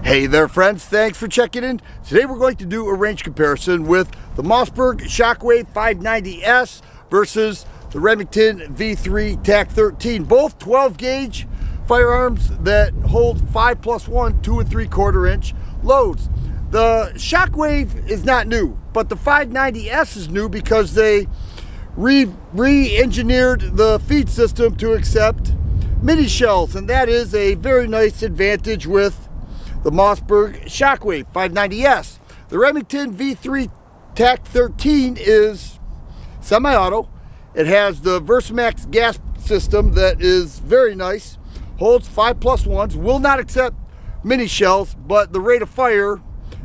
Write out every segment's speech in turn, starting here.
Hey there friends, thanks for checking in. Today we're going to do a range comparison with the Mossberg Shockwave 590S versus the Remington V3 TAC-13. Both 12 gauge firearms that hold 5+1 2 3/4 inch loads. The Shockwave is not new, but the 590S is new because they re-engineered the feed system to accept mini shells, and that is a very nice advantage with the Mossberg Shockwave 590S. The Remington V3 TAC-13 is semi-auto. It has the Versamax gas system that is very nice, holds 5+1s, will not accept mini shells, but the rate of fire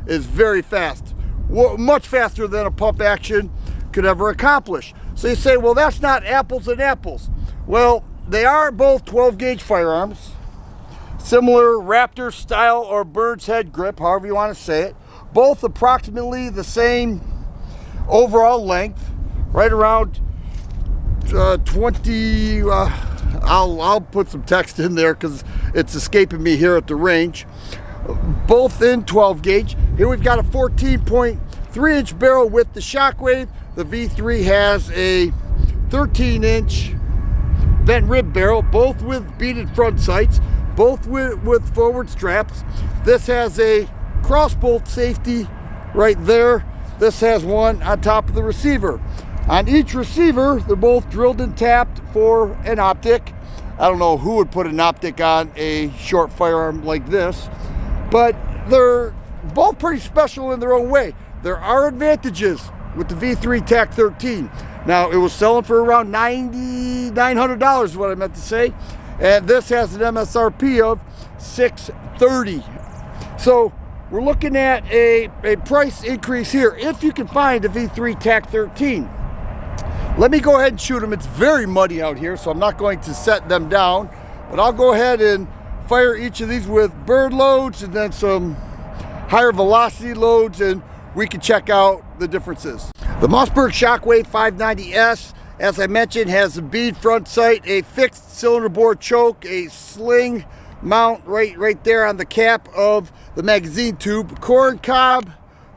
is very fast, much faster than a pump action could ever accomplish. So you say, well, that's not apples and apples. Well, they are both 12 gauge firearms. Similar Raptor style or bird's head grip, however you want to say it. Both approximately the same overall length, right around 20, I'll put some text in there because it's escaping me here at the range. Both in 12 gauge. Here we've got a 14.3 inch barrel with the Shockwave. The V3 has a 13 inch vent rib barrel, both with beaded front sights, both with forward straps. This has a crossbolt safety right there. This has one on top of the receiver. On each receiver, they're both drilled and tapped for an optic. I don't know who would put an optic on a short firearm like this, but they're both pretty special in their own way. There are advantages with the V3 TAC-13. Now, it was selling for around $900 is what I meant to say. And this has an MSRP of $630. So we're looking at a price increase here if you can find a V3 TAC-13. Let me go ahead and shoot them. It's very muddy out here, so I'm not going to set them down, but I'll go ahead and fire each of these with bird loads and then some higher velocity loads, and we can check out the differences. The Mossberg Shockwave 590S, as I mentioned, has a bead front sight, a fixed cylinder bore choke, a sling mount right there on the cap of the magazine tube, corn cob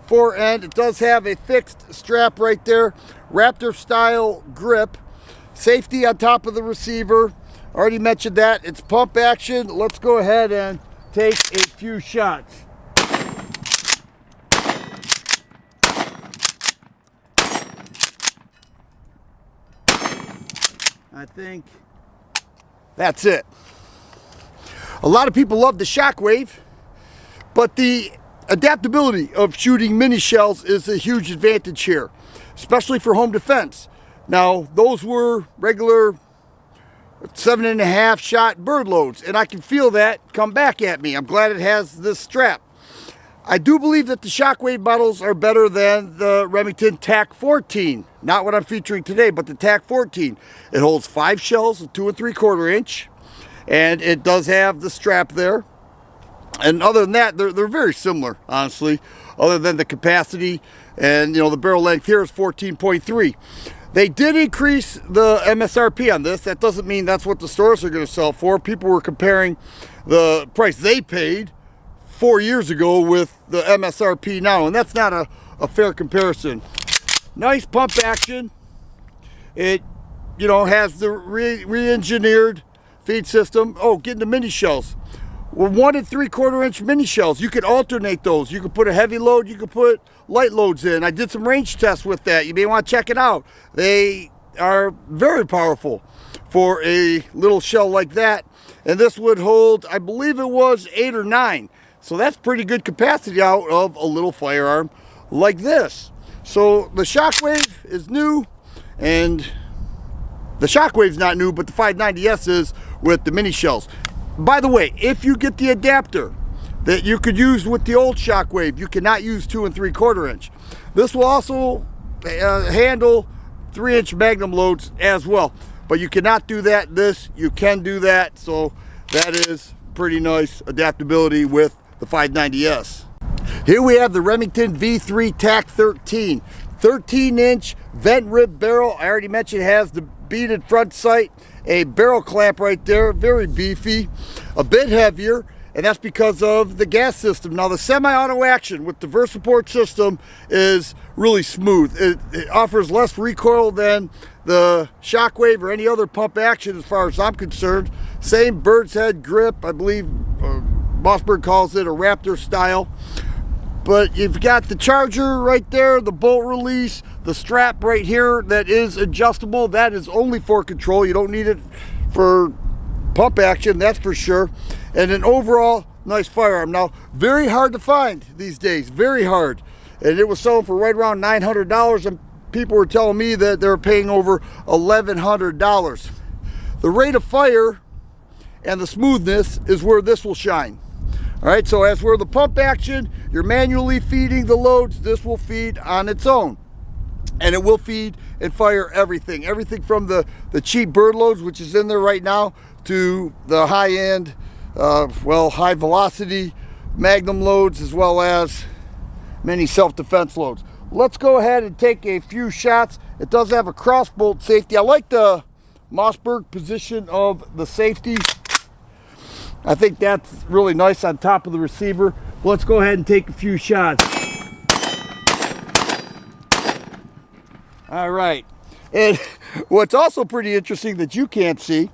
fore end. It does have a fixed strap right there, Raptor style grip, safety on top of the receiver. Already mentioned that. It's pump action. Let's go ahead and take a few shots. I think that's it. A lot of people love the Shockwave, but the adaptability of shooting mini shells is a huge advantage here, especially for home defense. Now, those were regular 7.5 shot bird loads, and I can feel that come back at me. I'm glad it has this strap. I do believe that the Shockwave models are better than the Remington TAC-14. Not what I'm featuring today, but the TAC-14. It holds 5 shells, a 2 3/4 inch, and it does have the strap there. And other than that, they're very similar, honestly, other than the capacity, and the barrel length here is 14.3. They did increase the MSRP on this. That doesn't mean that's what the stores are going to sell for. People were comparing the price they paid 4 years ago with the MSRP now, and that's not a fair comparison. Nice pump action. It has the re-engineered feed system. Oh, getting the mini shells. Well, 1 3/4 inch mini shells. You could alternate those. You could put a heavy load, you could put light loads in. I did some range tests with that. You may want to check it out. They are very powerful for a little shell like that. And this would hold, I believe it was 8 or 9. So that's pretty good capacity out of a little firearm like this. So the Shockwave is new, and the Shockwave's not new, but the 590S is with the mini shells. By the way, if you get the adapter that you could use with the old Shockwave, you cannot use 2 3/4 inch. This will also handle 3 inch magnum loads as well, but you cannot do that. This, you can do that, so that is pretty nice adaptability with the 590S. Here we have the Remington V3 TAC-13, 13 inch vent rib barrel. I already mentioned it has the beaded front sight, a barrel clamp right there, very beefy, a bit heavier, and that's because of the gas system. Now the semi-auto action with the VersaPort system is really smooth. It offers less recoil than the Shockwave or any other pump action as far as I'm concerned. Same bird's head grip, I believe Mossberg calls it a Raptor style. But you've got the charger right there, the bolt release, the strap right here that is adjustable. That is only for control. You don't need it for pump action, that's for sure. And an overall nice firearm. Now, very hard to find these days, very hard. And it was sold for right around $900, and people were telling me that they were paying over $1,100. The rate of fire and the smoothness is where this will shine. All right, so as we're the pump action, you're manually feeding the loads, this will feed on its own. And it will feed and fire everything. Everything from the cheap bird loads, which is in there right now, to the high-end, high velocity Magnum loads, as well as many self-defense loads. Let's go ahead and take a few shots. It does have a cross bolt safety. I like the Mossberg position of the safety. I think that's really nice on top of the receiver. Let's go ahead and take a few shots. All right. And what's also pretty interesting that you can't see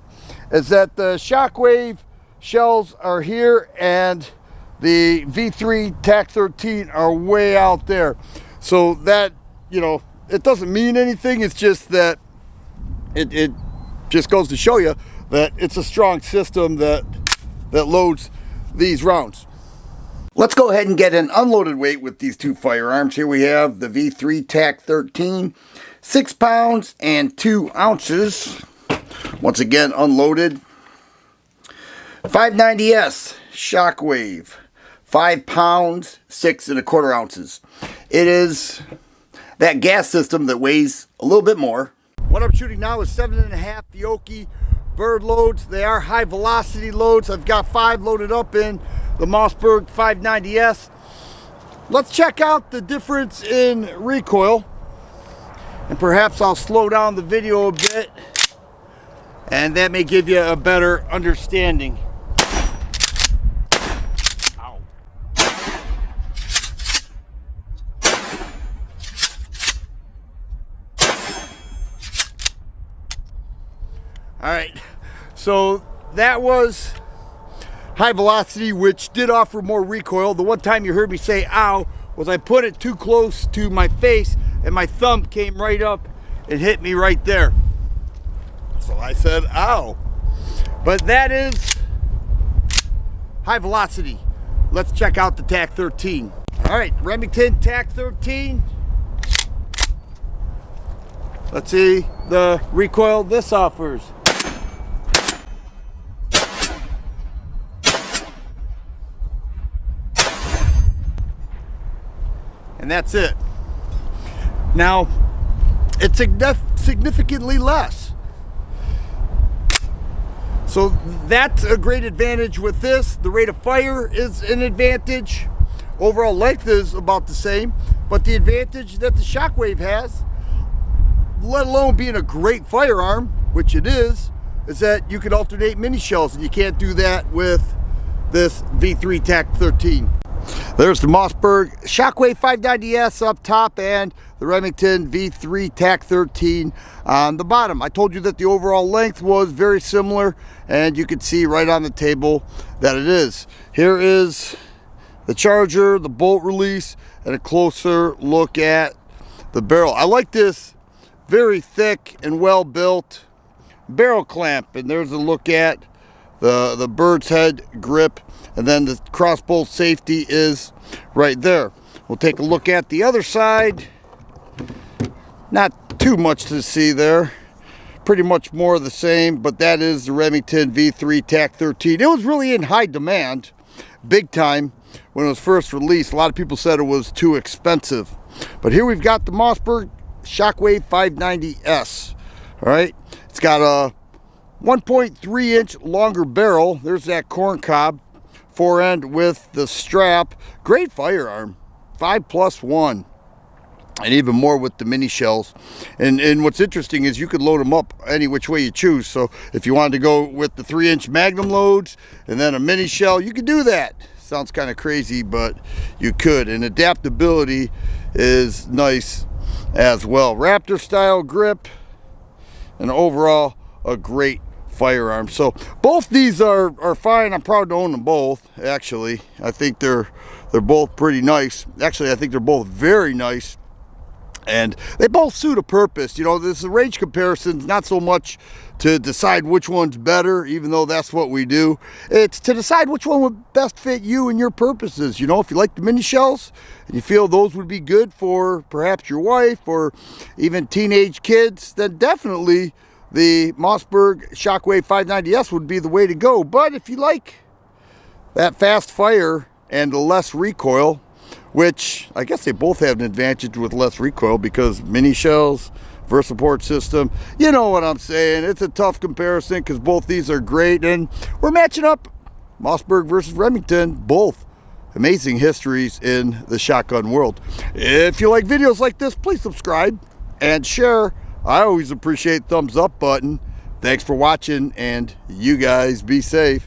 is that the Shockwave shells are here and the V3 TAC-13 are way out there. So that, you know, it doesn't mean anything. It's just that it just goes to show you that it's a strong system that loads these rounds. Let's go ahead and get an unloaded weight with these two firearms. Here we have the V3 TAC-13, 6 pounds and 2 ounces. Once again, unloaded. 590S Shockwave, 5 pounds, 6 1/4 ounces. It is that gas system that weighs a little bit more. What I'm shooting now is 7.5 Yoki bird loads. They are high velocity loads. I've got 5 loaded up in the Mossberg 590S. Let's check out the difference in recoil, and perhaps I'll slow down the video a bit, and that may give you a better understanding. Ow. All right, so that was high velocity, which did offer more recoil. The one time you heard me say ow was I put it too close to my face and my thumb came right up and hit me right there. So I said ow. But that is high velocity. Let's check out the TAC-13. All right, Remington TAC-13. Let's see the recoil this offers. And that's it. Now, it's significantly less. So that's a great advantage with this. The rate of fire is an advantage. Overall length is about the same. But the advantage that the Shockwave has, let alone being a great firearm, which it is that you can alternate mini shells, and you can't do that with this V3 TAC-13. There's the Mossberg Shockwave 590S up top and the Remington V3 TAC-13 on the bottom. I told you that the overall length was very similar, and you can see right on the table that it is. Here is the charger, the bolt release, and a closer look at the barrel. I like this very thick and well built barrel clamp, and there's a look at the bird's head grip, and then the crossbolt safety is right there. We'll take a look at the other side. Not too much to see there, pretty much more of the same, but that is the Remington V3 TAC-13. It was really in high demand, big time, when it was first released. A lot of people said it was too expensive, but here we've got the Mossberg Shockwave 590S. All right, it's got a 1.3 inch longer barrel. There's that corn cob forend with the strap. Great firearm, 5+1. and even more with the mini shells. And what's interesting is you could load them up any which way you choose. So if you wanted to go with the 3-inch Magnum loads and then a mini shell, you could do that. Sounds kind of crazy, but you could. And adaptability is nice as well. Raptor style grip, and overall a great firearm. So both these are fine. I'm proud to own them both. Actually, I think they're both pretty nice. Actually, I think they're both very nice, and they both suit a purpose. You know, this range comparison's not so much to decide which one's better, even though that's what we do. It's to decide which one would best fit you and your purposes. You know, if you like the mini shells and you feel those would be good for perhaps your wife or even teenage kids, then definitely the Mossberg Shockwave 590S would be the way to go. But if you like that fast fire and the less recoil, which I guess they both have an advantage with less recoil because mini shells, VersaPort system, you know what I'm saying. It's a tough comparison because both these are great, and we're matching up Mossberg versus Remington, both amazing histories in the shotgun world. If you like videos like this, please subscribe and share. I always appreciate thumbs up button. Thanks for watching, and you guys be safe.